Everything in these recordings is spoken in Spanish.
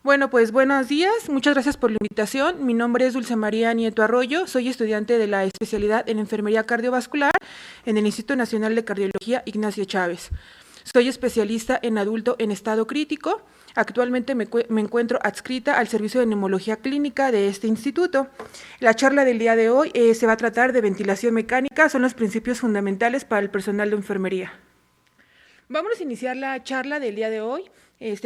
Bueno, pues buenos días, muchas gracias por la invitación. Mi nombre es Dulce María Nieto Arroyo, soy estudiante de la especialidad en Enfermería Cardiovascular en el Instituto Nacional de Cardiología Ignacio Chávez. Soy especialista en adulto en estado crítico. Actualmente me encuentro adscrita al servicio de neumología clínica de este instituto. La charla del día de hoy se va a tratar de ventilación mecánica, son los principios fundamentales para el personal de enfermería. Vamos a iniciar la charla del día de hoy,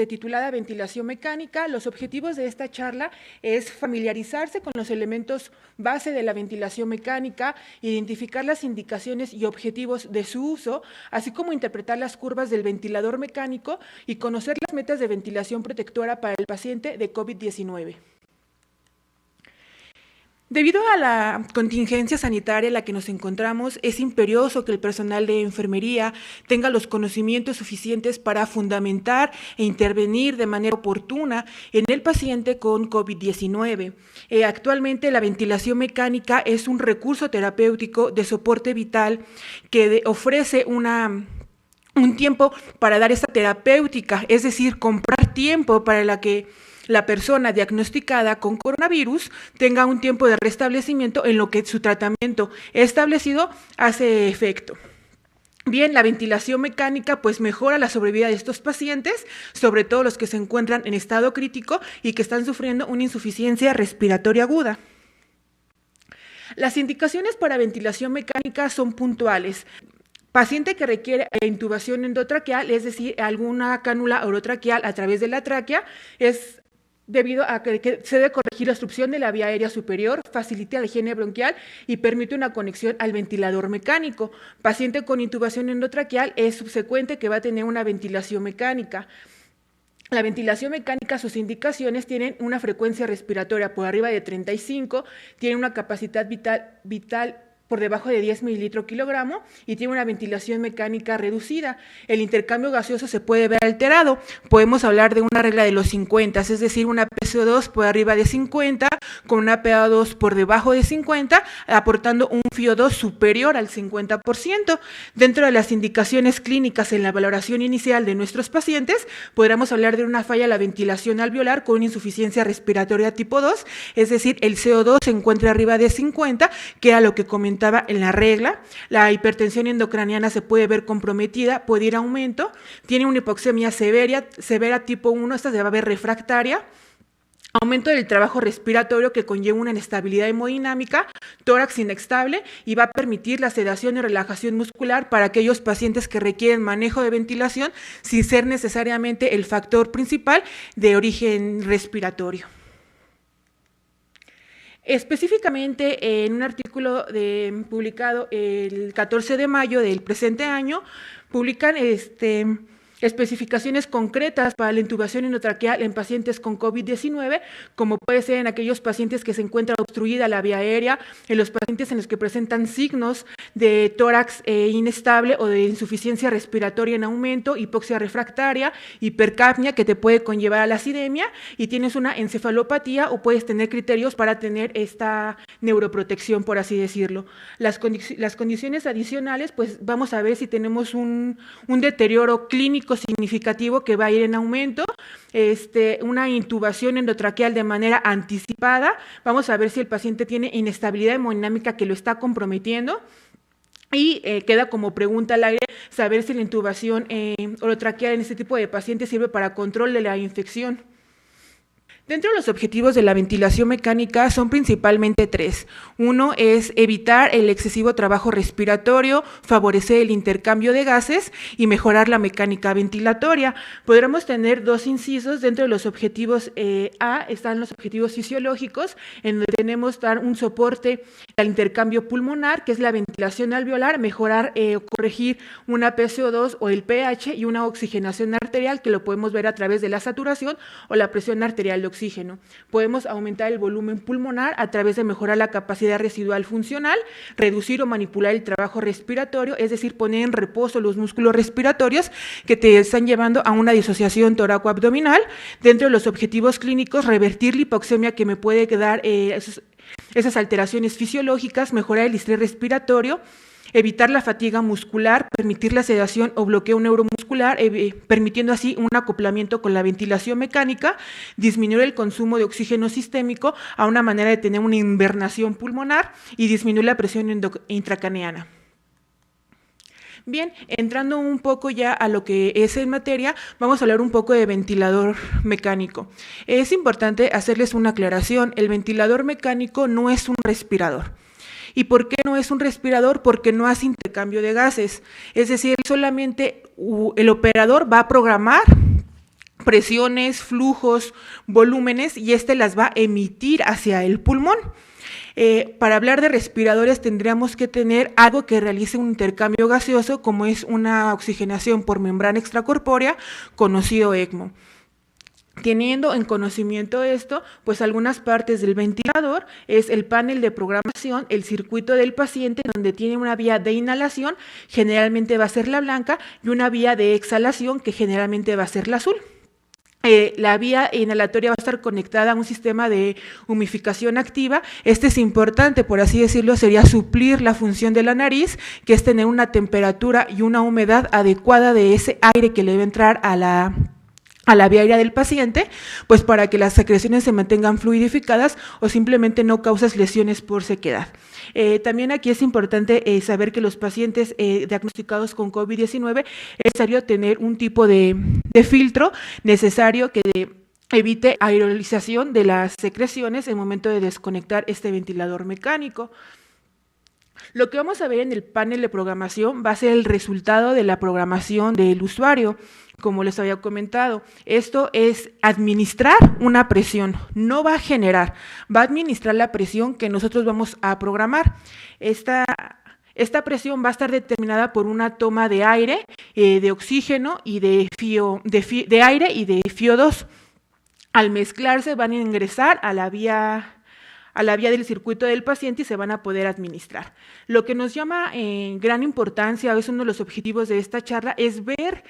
titulada Ventilación Mecánica. Los objetivos de esta charla es familiarizarse con los elementos base de la ventilación mecánica, identificar las indicaciones y objetivos de su uso, así como interpretar las curvas del ventilador mecánico y conocer las metas de ventilación protectora para el paciente de COVID-19. Debido a la contingencia sanitaria en la que nos encontramos, es imperioso que el personal de enfermería tenga los conocimientos suficientes para fundamentar e intervenir de manera oportuna en el paciente con COVID-19. Actualmente la ventilación mecánica es un recurso terapéutico de soporte vital que ofrece un tiempo para dar esta terapéutica, es decir, comprar tiempo para que la persona diagnosticada con coronavirus tenga un tiempo de restablecimiento en lo que su tratamiento establecido hace efecto. Bien, la ventilación mecánica pues mejora la sobrevida de estos pacientes, sobre todo los que se encuentran en estado crítico y que están sufriendo una insuficiencia respiratoria aguda. Las indicaciones para ventilación mecánica son puntuales. Paciente que requiere intubación endotraqueal, es decir, alguna cánula orotraqueal a través de la tráquea, es debido a que se debe corregir la obstrucción de la vía aérea superior, facilita la higiene bronquial y permite una conexión al ventilador mecánico. Paciente con intubación endotraqueal es subsecuente que va a tener una ventilación mecánica. La ventilación mecánica, sus indicaciones tienen una frecuencia respiratoria por arriba de 35, tiene una capacidad vital por debajo de 10 mililitros kilogramo y tiene una ventilación mecánica reducida. El intercambio gaseoso se puede ver alterado. Podemos hablar de una regla de los 50, es decir, una PCO2 por arriba de 50, con una PA2 por debajo de 50, aportando un FiO2 superior al 50%. Dentro de las indicaciones clínicas en la valoración inicial de nuestros pacientes, podríamos hablar de una falla en la ventilación alveolar con insuficiencia respiratoria tipo 2, es decir, el CO2 se encuentra arriba de 50, que era lo que comentaba en la regla. La hipertensión endocraniana se puede ver comprometida, puede ir a aumento, tiene una hipoxemia severa tipo 1, esta se va a ver refractaria, aumento del trabajo respiratorio que conlleva una inestabilidad hemodinámica, tórax inestable y va a permitir la sedación y relajación muscular para aquellos pacientes que requieren manejo de ventilación sin ser necesariamente el factor principal de origen respiratorio. Específicamente en un artículo publicado el 14 de mayo del presente año, publican especificaciones concretas para la intubación endotraqueal en pacientes con COVID-19, como puede ser en aquellos pacientes que se encuentra obstruida la vía aérea, en los pacientes en los que presentan signos de tórax inestable o de insuficiencia respiratoria en aumento, hipoxia refractaria, hipercapnia que te puede conllevar a la acidemia y tienes una encefalopatía o puedes tener criterios para tener esta neuroprotección, por así decirlo. Las condiciones adicionales, pues vamos a ver si tenemos un deterioro clínico significativo que va a ir en aumento, una intubación endotraqueal de manera anticipada, vamos a ver si el paciente tiene inestabilidad hemodinámica que lo está comprometiendo. Y queda como pregunta al aire saber si la intubación orotraqueal en este tipo de pacientes sirve para control de la infección. Dentro de los objetivos de la ventilación mecánica son principalmente tres. Uno es evitar el excesivo trabajo respiratorio, favorecer el intercambio de gases y mejorar la mecánica ventilatoria. Podremos tener dos incisos. Dentro de los objetivos A están los objetivos fisiológicos, en donde tenemos dar un soporte al intercambio pulmonar, que es la ventilación alveolar, mejorar o corregir una PCO2 o el pH y una oxigenación arterial, que lo podemos ver a través de la saturación o la presión arterial de oxígeno. Podemos aumentar el volumen pulmonar a través de mejorar la capacidad residual funcional, reducir o manipular el trabajo respiratorio, es decir, poner en reposo los músculos respiratorios que te están llevando a una disociación toracoabdominal. Dentro de los objetivos clínicos, revertir la hipoxemia que me puede quedar esas alteraciones fisiológicas, mejorar el estrés respiratorio, evitar la fatiga muscular, permitir la sedación o bloqueo neuromuscular, permitiendo así un acoplamiento con la ventilación mecánica, disminuir el consumo de oxígeno sistémico a una manera de tener una invernación pulmonar y disminuir la presión intracraneana. Bien, entrando un poco ya a lo que es en materia, vamos a hablar un poco de ventilador mecánico. Es importante hacerles una aclaración, el ventilador mecánico no es un respirador. ¿Y por qué no es un respirador? Porque no hace intercambio de gases, es decir, solamente el operador va a programar presiones, flujos, volúmenes y las va a emitir hacia el pulmón. Para hablar de respiradores tendríamos que tener algo que realice un intercambio gaseoso, como es una oxigenación por membrana extracorpórea, conocido ECMO. Teniendo en conocimiento esto, pues algunas partes del ventilador es el panel de programación, el circuito del paciente, donde tiene una vía de inhalación, generalmente va a ser la blanca, y una vía de exhalación, que generalmente va a ser la azul. La vía inhalatoria va a estar conectada a un sistema de humificación activa. Este es importante, por así decirlo, sería suplir la función de la nariz, que es tener una temperatura y una humedad adecuada de ese aire que le va a entrar a la vía aérea del paciente, pues para que las secreciones se mantengan fluidificadas o simplemente no causas lesiones por sequedad. También aquí es importante saber que los pacientes diagnosticados con COVID-19 es necesario tener un tipo de filtro necesario que evite aerolización de las secreciones en el momento de desconectar este ventilador mecánico. Lo que vamos a ver en el panel de programación va a ser el resultado de la programación del usuario, como les había comentado. Esto es administrar una presión, no va a generar, va a administrar la presión que nosotros vamos a programar. Esta presión va a estar determinada por una toma de aire, de oxígeno y de aire y de FiO2. Al mezclarse van a ingresar a la vía del circuito del paciente y se van a poder administrar. Lo que nos llama en gran importancia, es uno de los objetivos de esta charla, es ver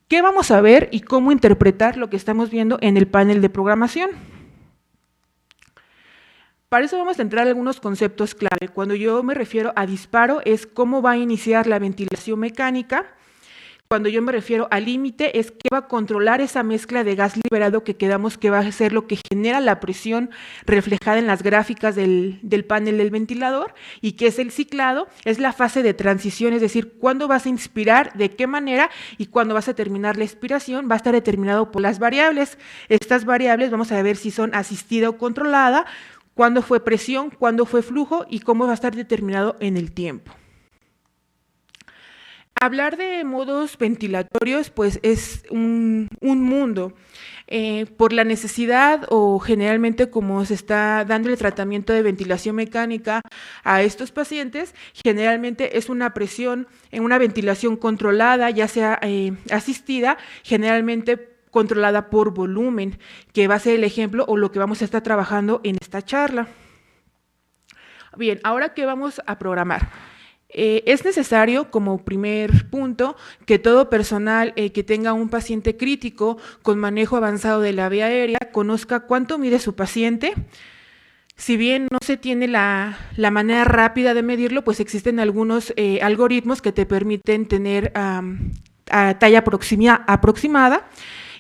qué vamos a ver y cómo interpretar lo que estamos viendo en el panel de programación. Para eso vamos a entrar a algunos conceptos clave. Cuando yo me refiero a disparo, es cómo va a iniciar la ventilación mecánica. Cuando yo me refiero al límite, es que va a controlar esa mezcla de gas liberado que quedamos que va a ser lo que genera la presión reflejada en las gráficas del panel del ventilador, y que es el ciclado, es la fase de transición, es decir, cuándo vas a inspirar, de qué manera, y cuándo vas a terminar la expiración, va a estar determinado por las variables. Estas variables vamos a ver si son asistida o controlada, cuándo fue presión, cuándo fue flujo y cómo va a estar determinado en el tiempo. Hablar de modos ventilatorios, pues es un mundo. Por la necesidad o generalmente como se está dando el tratamiento de ventilación mecánica a estos pacientes, generalmente es una presión en una ventilación controlada, ya sea asistida, generalmente controlada por volumen, que va a ser el ejemplo o lo que vamos a estar trabajando en esta charla. Bien, ahora ¿qué vamos a programar? Es necesario, como primer punto, que todo personal que tenga un paciente crítico con manejo avanzado de la vía aérea conozca cuánto mide su paciente. Si bien no se tiene la manera rápida de medirlo, pues existen algunos algoritmos que te permiten tener talla aproximada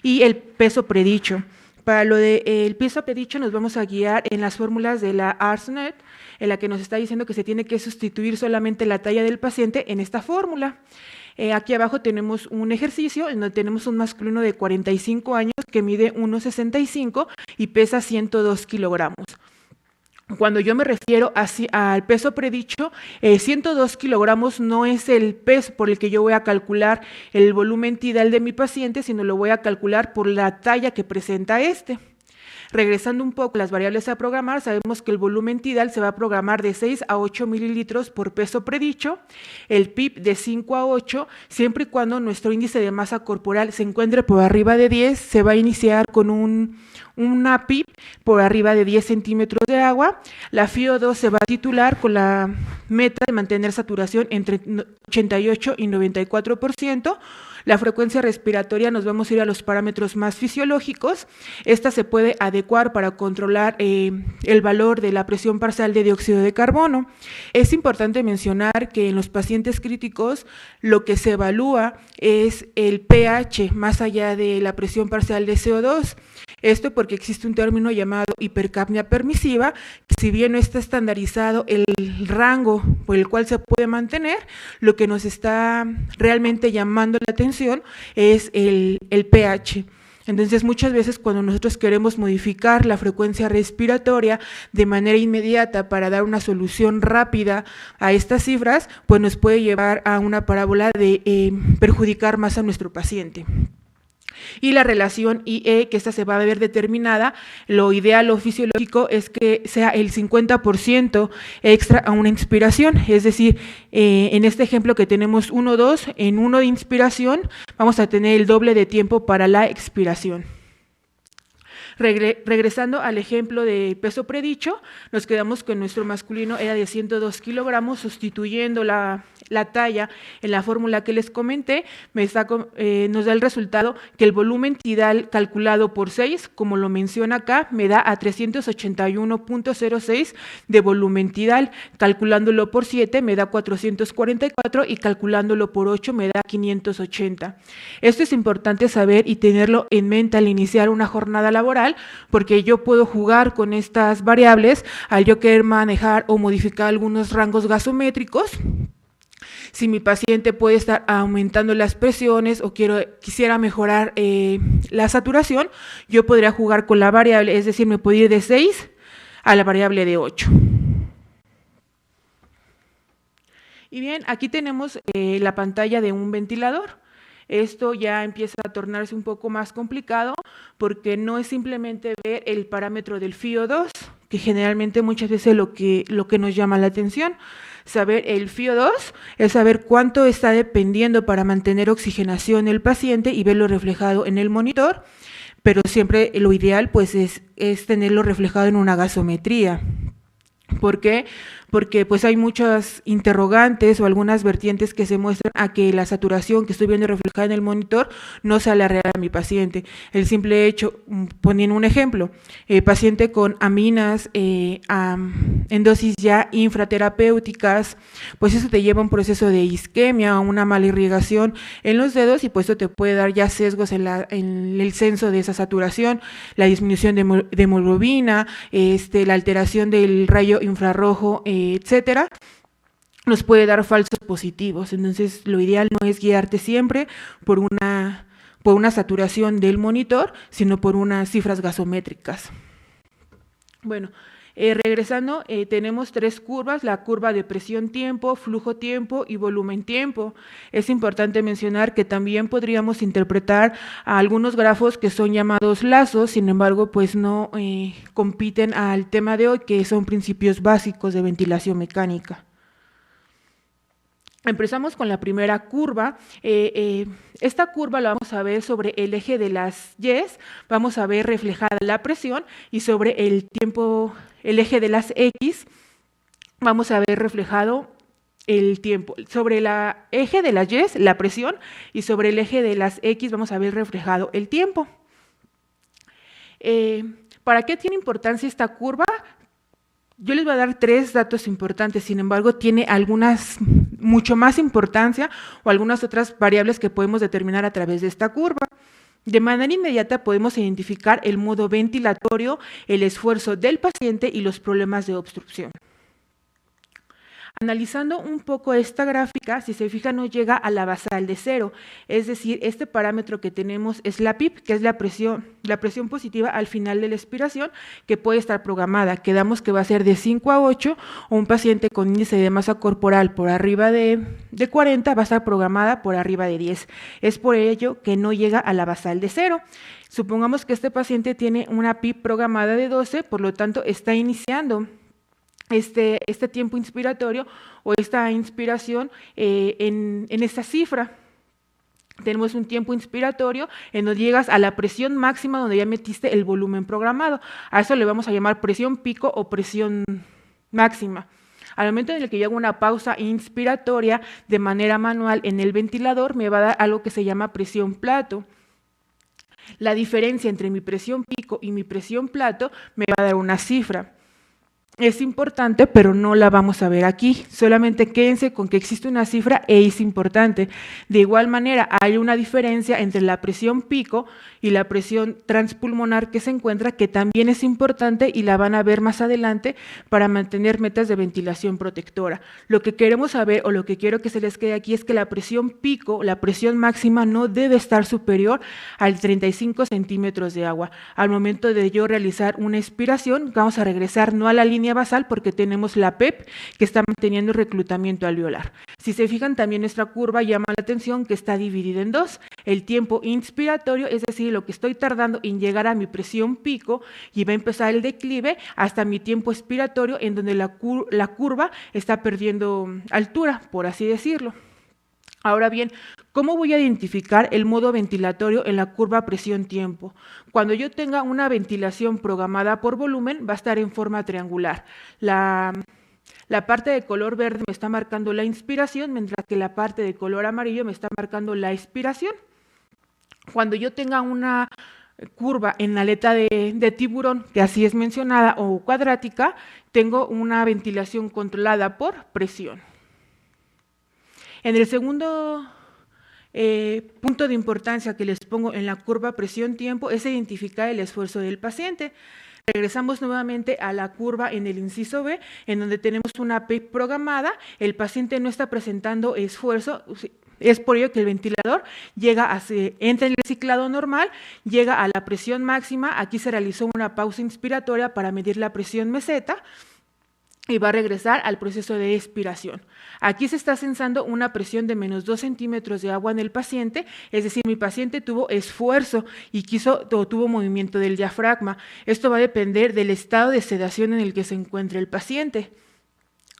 y el peso predicho. Para lo del peso predicho nos vamos a guiar en las fórmulas de la ARSNet, en la que nos está diciendo que se tiene que sustituir solamente la talla del paciente en esta fórmula. Aquí abajo tenemos un ejercicio en donde tenemos un masculino de 45 años que mide 1,65 y pesa 102 kilogramos. Cuando yo me refiero al peso predicho, 102 kilogramos no es el peso por el que yo voy a calcular el volumen tidal de mi paciente, sino lo voy a calcular por la talla que presenta este. Regresando un poco a las variables a programar, sabemos que el volumen tidal se va a programar de 6 a 8 mililitros por peso predicho, el PIB de 5 a 8, siempre y cuando nuestro índice de masa corporal se encuentre por arriba de 10, se va a iniciar con una PIB por arriba de 10 centímetros de agua. La FiO2 se va a titular con la meta de mantener saturación entre 88 y 94%. La frecuencia respiratoria nos vamos a ir a los parámetros más fisiológicos. Esta se puede adecuar para controlar el valor de la presión parcial de dióxido de carbono. Es importante mencionar que en los pacientes críticos lo que se evalúa es el pH más allá de la presión parcial de CO2. Esto porque existe un término llamado hipercapnia permisiva, que si bien no está estandarizado el rango por el cual se puede mantener, lo que nos está realmente llamando la atención es el pH. Entonces, muchas veces cuando nosotros queremos modificar la frecuencia respiratoria de manera inmediata para dar una solución rápida a estas cifras, pues nos puede llevar a una parábola de perjudicar más a nuestro paciente. Y la relación IE, que esta se va a ver determinada, lo ideal o fisiológico es que sea el 50% extra a una inspiración, es decir, en este ejemplo que tenemos 1-2, en 1 de inspiración vamos a tener el doble de tiempo para la expiración. Regresando al ejemplo de peso predicho, nos quedamos con nuestro masculino era de 102 kilogramos, sustituyendo la talla en la fórmula que les comenté, nos da el resultado que el volumen tidal calculado por 6, como lo menciona acá, me da a 381.06 de volumen tidal, calculándolo por 7 me da 444 y calculándolo por 8 me da 580. Esto es importante saber y tenerlo en mente al iniciar una jornada laboral, porque yo puedo jugar con estas variables al yo querer manejar o modificar algunos rangos gasométricos. Si mi paciente puede estar aumentando las presiones o quisiera mejorar la saturación, yo podría jugar con la variable, es decir, me puedo ir de 6 a la variable de 8. Y bien, aquí tenemos la pantalla de un ventilador. Esto ya empieza a tornarse un poco más complicado porque no es simplemente ver el parámetro del FiO2, que generalmente muchas veces lo que nos llama la atención. Saber el FiO2 es saber cuánto está dependiendo para mantener oxigenación el paciente y verlo reflejado en el monitor, pero siempre lo ideal pues es tenerlo reflejado en una gasometría. ¿Por qué? Porque pues hay muchas interrogantes o algunas vertientes que se muestran a que la saturación que estoy viendo reflejada en el monitor no sale real a mi paciente. El simple hecho, poniendo un ejemplo, paciente con aminas en dosis ya infraterapéuticas, pues eso te lleva a un proceso de isquemia, una mala irrigación en los dedos y pues eso te puede dar ya sesgos en el censo de esa saturación, la disminución de hemoglobina, la alteración del rayo infrarrojo, etcétera, nos puede dar falsos positivos. Entonces, lo ideal no es guiarte siempre por una saturación del monitor, sino por unas cifras gasométricas. Bueno, regresando, tenemos 3 curvas, la curva de presión-tiempo, flujo-tiempo y volumen-tiempo. Es importante mencionar que también podríamos interpretar a algunos grafos que son llamados lazos, sin embargo, pues no compiten al tema de hoy, que son principios básicos de ventilación mecánica. Empezamos con la primera curva. Esta curva la vamos a ver sobre el eje de las Y's, vamos a ver reflejada la presión y sobre el tiempo, el eje de las X, vamos a ver reflejado el tiempo. Sobre el eje de las Y's, la presión, y sobre el eje de las X vamos a ver reflejado el tiempo. ¿Para qué tiene importancia esta curva? Yo les voy a dar 3 datos importantes, sin embargo, tiene algunas mucho más importancia o algunas otras variables que podemos determinar a través de esta curva. De manera inmediata podemos identificar el modo ventilatorio, el esfuerzo del paciente y los problemas de obstrucción. Analizando un poco esta gráfica, si se fijan, no llega a la basal de 0, es decir, este parámetro que tenemos es la PIP, que es la presión positiva al final de la expiración, que puede estar programada. Quedamos que va a ser de 5 a 8, o un paciente con índice de masa corporal por arriba de 40 va a estar programada por arriba de 10. Es por ello que no llega a la basal de 0. Supongamos que este paciente tiene una PIP programada de 12, por lo tanto está iniciando este tiempo inspiratorio o esta inspiración en esta cifra. Tenemos un tiempo inspiratorio en donde llegas a la presión máxima donde ya metiste el volumen programado. A eso le vamos a llamar presión pico o presión máxima. Al momento en el que yo hago una pausa inspiratoria de manera manual en el ventilador, me va a dar algo que se llama presión plato. La diferencia entre mi presión pico y mi presión plato me va a dar una cifra. Es importante, pero no la vamos a ver aquí. Solamente quédense con que existe una cifra e es importante. De igual manera, hay una diferencia entre la presión pico y la presión transpulmonar que se encuentra, que también es importante y la van a ver más adelante para mantener metas de ventilación protectora. Lo que queremos saber o lo que quiero que se les quede aquí es que la presión pico, la presión máxima, no debe estar superior al 35 centímetros de agua. Al momento de yo realizar una expiración, vamos a regresar no a la línea basal porque tenemos la PEP que está manteniendo el reclutamiento alveolar. Si se fijan, también nuestra curva llama la atención que está dividida en dos. El tiempo inspiratorio, es decir, lo que estoy tardando en llegar a mi presión pico, y va a empezar el declive hasta mi tiempo expiratorio, en donde la curva está perdiendo altura, por así decirlo. Ahora bien, ¿cómo voy a identificar el modo ventilatorio en la curva presión-tiempo? Cuando yo tenga una ventilación programada por volumen, va a estar en forma triangular. La parte de color verde me está marcando la inspiración, mientras que la parte de color amarillo me está marcando la expiración. Cuando yo tenga una curva en aleta de tiburón, que así es mencionada, o cuadrática, tengo una ventilación controlada por presión. En el segundo punto de importancia que les pongo en la curva presión-tiempo es identificar el esfuerzo del paciente. Regresamos nuevamente a la curva en el inciso B, en donde tenemos una PEP programada, el paciente no está presentando esfuerzo, es por ello que el ventilador entra en el ciclado normal, llega a la presión máxima, aquí se realizó una pausa inspiratoria para medir la presión meseta, y va a regresar al proceso de expiración. Aquí se está censando una presión de menos 2 centímetros de agua en el paciente, es decir, mi paciente tuvo esfuerzo y tuvo movimiento del diafragma. Esto va a depender del estado de sedación en el que se encuentre el paciente,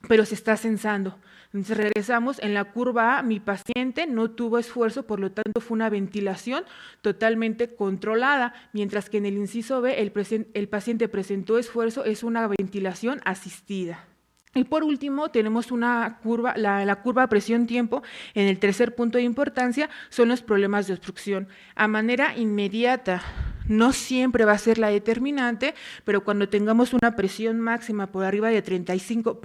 pero se está censando. Entonces regresamos en la curva A, mi paciente no tuvo esfuerzo, por lo tanto fue una ventilación totalmente controlada, mientras que en el inciso B el paciente presentó esfuerzo, es una ventilación asistida. Y por último tenemos una curva, la curva presión-tiempo. En el tercer punto de importancia son los problemas de obstrucción. A manera inmediata, no siempre va a ser la determinante, pero cuando tengamos una presión máxima por arriba de 35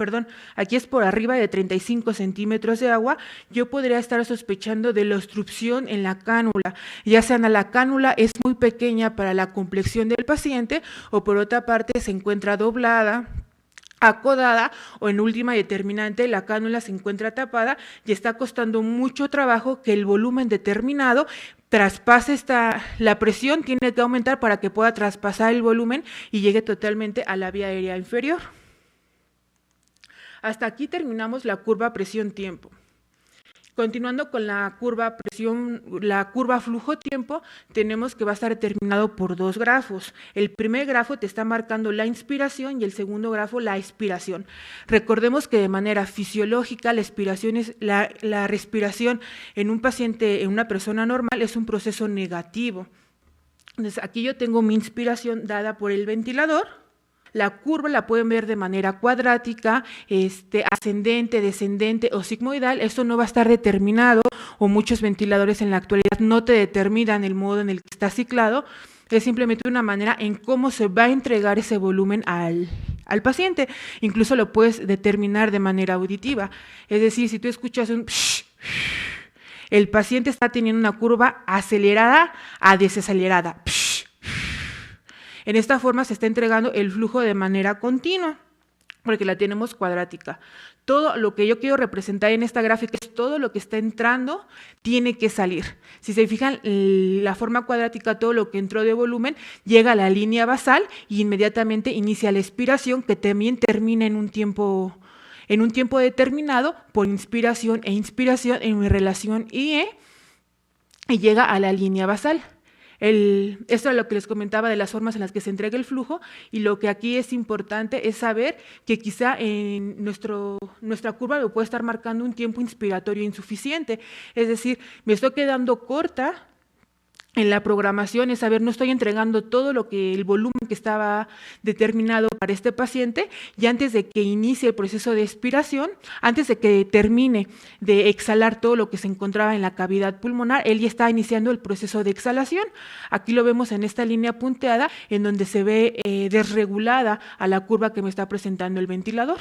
centímetros de agua, yo podría estar sospechando de la obstrucción en la cánula, ya sea la cánula es muy pequeña para la complexión del paciente, o por otra parte se encuentra doblada, acodada, o en última determinante la cánula se encuentra tapada y está costando mucho trabajo que el volumen determinado traspase la presión tiene que aumentar para que pueda traspasar el volumen y llegue totalmente a la vía aérea inferior. Hasta aquí terminamos la curva presión-tiempo. Continuando con la curva flujo-tiempo, tenemos que va a estar determinado por dos grafos. El primer grafo te está marcando la inspiración y el segundo grafo la expiración. Recordemos que de manera fisiológica la respiración en un paciente, en una persona normal, es un proceso negativo. Entonces aquí yo tengo mi inspiración dada por el ventilador. La curva la pueden ver de manera cuadrática, ascendente, descendente o sigmoidal. Esto no va a estar determinado, o muchos ventiladores en la actualidad no te determinan el modo en el que está ciclado. Es simplemente una manera en cómo se va a entregar ese volumen al paciente. Incluso lo puedes determinar de manera auditiva. Es decir, si tú escuchas un el paciente está teniendo una curva acelerada a desacelerada. En esta forma se está entregando el flujo de manera continua, porque la tenemos cuadrática. Todo lo que yo quiero representar en esta gráfica es todo lo que está entrando tiene que salir. Si se fijan, la forma cuadrática, todo lo que entró de volumen llega a la línea basal y inmediatamente inicia la expiración, que también termina en un tiempo determinado por inspiración e inspiración en relación IE y llega a la línea basal. Esto es lo que les comentaba de las formas en las que se entrega el flujo, y lo que aquí es importante es saber que quizá en nuestra curva me puede estar marcando un tiempo inspiratorio insuficiente, es decir, me estoy quedando corta en la programación es saber, no estoy entregando todo lo que el volumen que estaba determinado para este paciente, y antes de que inicie el proceso de expiración, antes de que termine de exhalar todo lo que se encontraba en la cavidad pulmonar, él ya está iniciando el proceso de exhalación. Aquí lo vemos en esta línea punteada, en donde se ve desregulada a la curva que me está presentando el ventilador.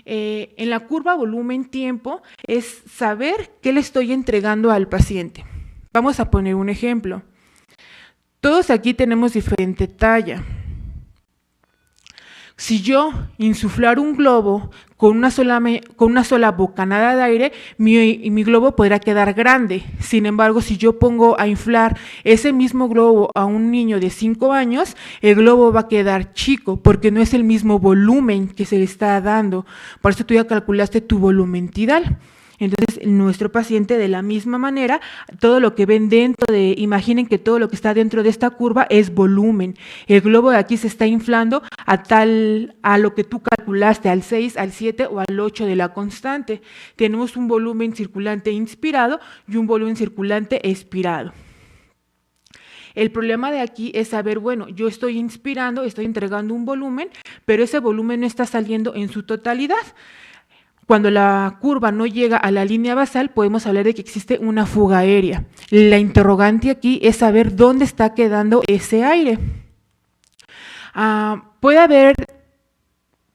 En la curva volumen-tiempo es saber qué le estoy entregando al paciente. Vamos a poner un ejemplo. Todos aquí tenemos diferente talla. Si yo insuflar un globo con una sola bocanada de aire, mi globo podrá quedar grande. Sin embargo, si yo pongo a inflar ese mismo globo a un niño de 5 años, el globo va a quedar chico porque no es el mismo volumen que se le está dando. Por eso tú ya calculaste tu volumen tidal. Entonces, nuestro paciente, de la misma manera, todo lo que ven dentro imaginen que todo lo que está dentro de esta curva es volumen. El globo de aquí se está inflando a lo que tú calculaste, al 6, al 7 o al 8 de la constante. Tenemos un volumen circulante inspirado y un volumen circulante expirado. El problema de aquí es saber, bueno, yo estoy inspirando, estoy entregando un volumen, pero ese volumen no está saliendo en su totalidad. Cuando la curva no llega a la línea basal, podemos hablar de que existe una fuga aérea. La interrogante aquí es saber dónde está quedando ese aire. Puede haber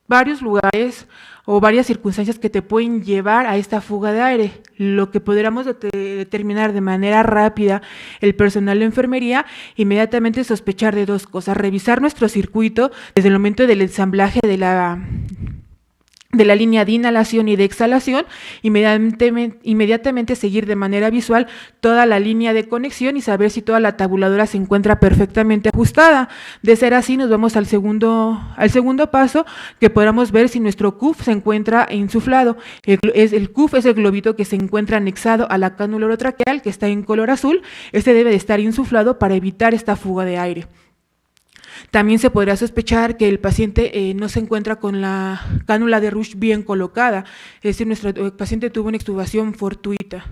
varios lugares o varias circunstancias que te pueden llevar a esta fuga de aire. Lo que podríamos determinar de manera rápida el personal de enfermería, inmediatamente sospechar de dos cosas: revisar nuestro circuito desde el momento del ensamblaje de la línea de inhalación y de exhalación, inmediatamente seguir de manera visual toda la línea de conexión y saber si toda la tabuladora se encuentra perfectamente ajustada. De ser así, nos vamos al segundo paso, que podamos ver si nuestro CUF se encuentra insuflado. El CUF es el globito que se encuentra anexado a la cánula orotraqueal, que está en color azul. Este debe de estar insuflado para evitar esta fuga de aire. También se podría sospechar que el paciente no se encuentra con la cánula de Rush bien colocada, es decir, nuestro paciente tuvo una extubación fortuita.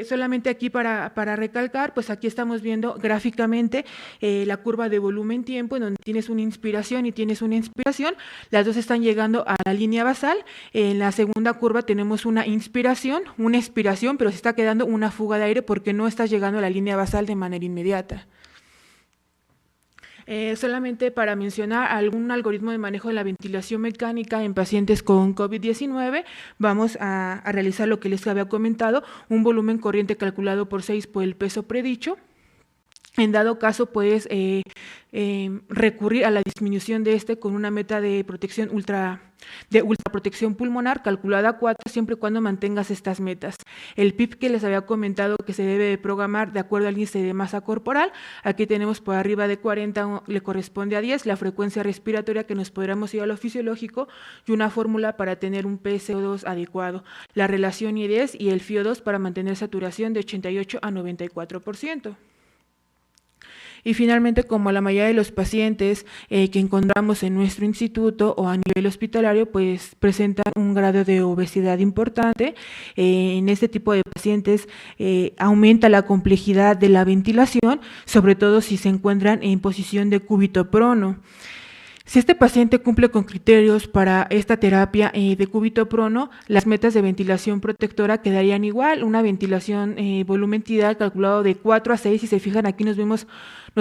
Solamente aquí para recalcar, pues aquí estamos viendo gráficamente la curva de volumen-tiempo, en donde tienes una inspiración y tienes una expiración. Las dos están llegando a la línea basal. En la segunda curva tenemos una inspiración, una expiración, pero se está quedando una fuga de aire porque no está llegando a la línea basal de manera inmediata. Solamente para mencionar algún algoritmo de manejo de la ventilación mecánica en pacientes con COVID-19, vamos a realizar lo que les había comentado, un volumen corriente calculado por 6 por el peso predicho. En dado caso, puedes recurrir a la disminución de este con una meta de protección ultraprotección pulmonar calculada a 4, siempre y cuando mantengas estas metas. El PIP que les había comentado que se debe de programar de acuerdo al índice de masa corporal, aquí tenemos por arriba de 40, le corresponde a 10, la frecuencia respiratoria que nos podríamos ir a lo fisiológico y una fórmula para tener un PSO2 adecuado, la relación I10 y el FiO2 para mantener saturación de 88 a 94%. Y finalmente, como la mayoría de los pacientes que encontramos en nuestro instituto o a nivel hospitalario, pues presentan un grado de obesidad importante, en este tipo de pacientes aumenta la complejidad de la ventilación, sobre todo si se encuentran en posición de cúbito prono. Si este paciente cumple con criterios para esta terapia de cúbito prono, las metas de ventilación protectora quedarían igual, una ventilación volumen tidal calculado de 4 a 6, si se fijan aquí nos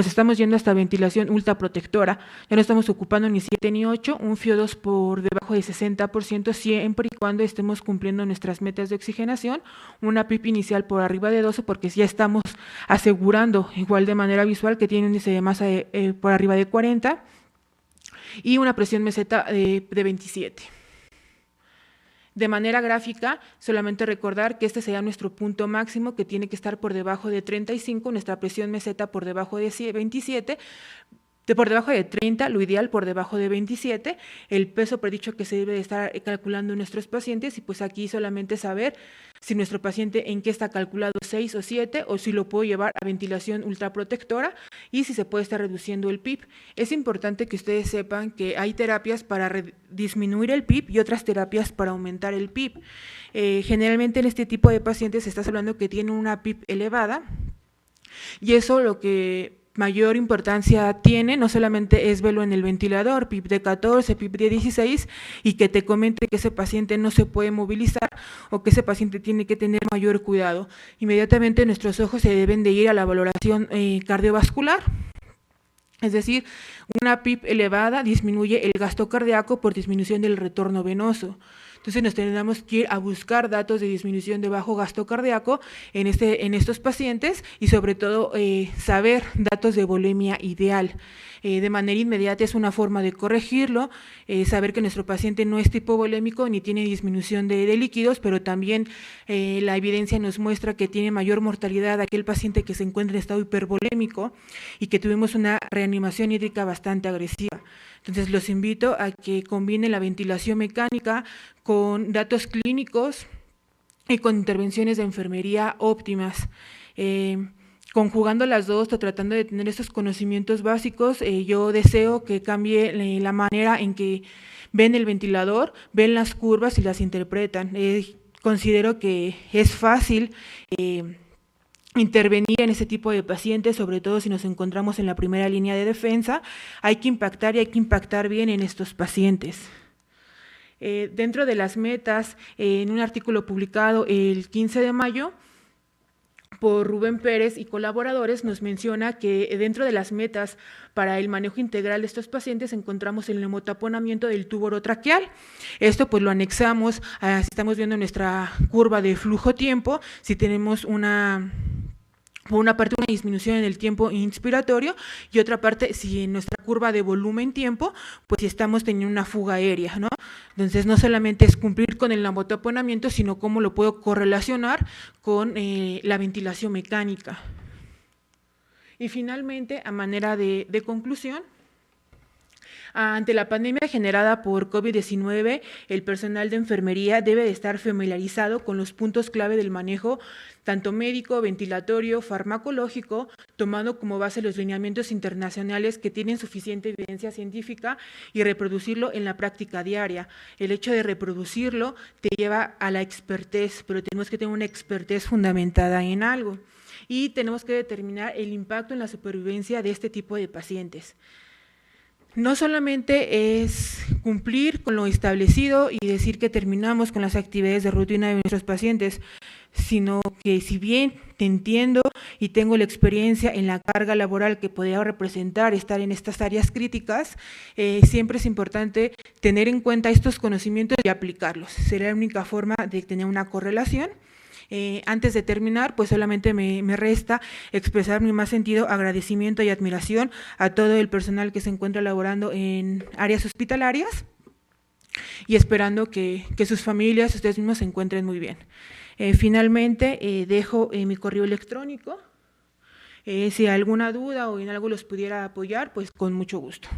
estamos yendo hasta ventilación ultraprotectora, ya no estamos ocupando ni 7 ni 8, un FiO2 por debajo de 60% siempre y cuando estemos cumpliendo nuestras metas de oxigenación, una PIP inicial por arriba de 12 porque ya estamos asegurando igual de manera visual que tiene un índice de masa por arriba de 40, y una presión meseta de 27. De manera gráfica, solamente recordar que este sería nuestro punto máximo, que tiene que estar por debajo de 35, nuestra presión meseta por debajo de 27, por debajo de 30, lo ideal por debajo de 27, el peso predicho que se debe de estar calculando en nuestros pacientes, y pues aquí solamente saber si nuestro paciente en qué está calculado, 6 o 7, o si lo puedo llevar a ventilación ultraprotectora, y si se puede estar reduciendo el PIB. Es importante que ustedes sepan que hay terapias para disminuir el PIB y otras terapias para aumentar el PIB. Generalmente en este tipo de pacientes se está hablando que tienen una PIB elevada, y eso lo que mayor importancia tiene, no solamente es verlo en el ventilador, PIB de 14, PIB de 16, y que te comente que ese paciente no se puede movilizar o que ese paciente tiene que tener mayor cuidado. Inmediatamente nuestros ojos se deben de ir a la valoración cardiovascular, es decir, una PIB elevada disminuye el gasto cardíaco por disminución del retorno venoso. Entonces nos tenemos que ir a buscar datos de disminución de bajo gasto cardíaco en estos pacientes, y sobre todo saber datos de volemia ideal. De manera inmediata es una forma de corregirlo, saber que nuestro paciente no es tipo volémico ni tiene disminución de líquidos, pero también la evidencia nos muestra que tiene mayor mortalidad aquel paciente que se encuentra en estado hipervolémico y que tuvimos una reanimación hídrica bastante agresiva. Entonces los invito a que combinen la ventilación mecánica con datos clínicos y con intervenciones de enfermería óptimas. Conjugando las dos o tratando de tener estos conocimientos básicos, yo deseo que cambie la manera en que ven el ventilador, ven las curvas y las interpretan. Considero que es fácil intervenir en ese tipo de pacientes, sobre todo si nos encontramos en la primera línea de defensa. Hay que impactar y hay que impactar bien en estos pacientes. Dentro de las metas, en un artículo publicado el 15 de mayo, por Rubén Pérez y colaboradores, nos menciona que dentro de las metas para el manejo integral de estos pacientes encontramos el neumotaponamiento del tubo orotraqueal. Esto pues lo anexamos a, si estamos viendo nuestra curva de flujo-tiempo, si tenemos por una parte una disminución en el tiempo inspiratorio, y otra parte si en nuestra curva de volumen-tiempo, pues si estamos teniendo una fuga aérea, ¿no? Entonces no solamente es cumplir con el neumotaponamiento, sino cómo lo puedo correlacionar con la ventilación mecánica. Y finalmente, a manera de conclusión, ante la pandemia generada por COVID-19, el personal de enfermería debe de estar familiarizado con los puntos clave del manejo, tanto médico, ventilatorio, farmacológico, tomando como base los lineamientos internacionales que tienen suficiente evidencia científica, y reproducirlo en la práctica diaria. El hecho de reproducirlo te lleva a la expertez, pero tenemos que tener una expertez fundamentada en algo. Y tenemos que determinar el impacto en la supervivencia de este tipo de pacientes. No solamente es cumplir con lo establecido y decir que terminamos con las actividades de rutina de nuestros pacientes, sino que si bien te entiendo y tengo la experiencia en la carga laboral que podría representar estar en estas áreas críticas, siempre es importante tener en cuenta estos conocimientos y aplicarlos. Será la única forma de tener una correlación. Antes de terminar, pues solamente me resta expresar mi más sentido agradecimiento y admiración a todo el personal que se encuentra laborando en áreas hospitalarias, y esperando que sus familias, ustedes mismos, se encuentren muy bien. Finalmente, dejo mi correo electrónico. Si hay alguna duda o en algo los pudiera apoyar, pues con mucho gusto.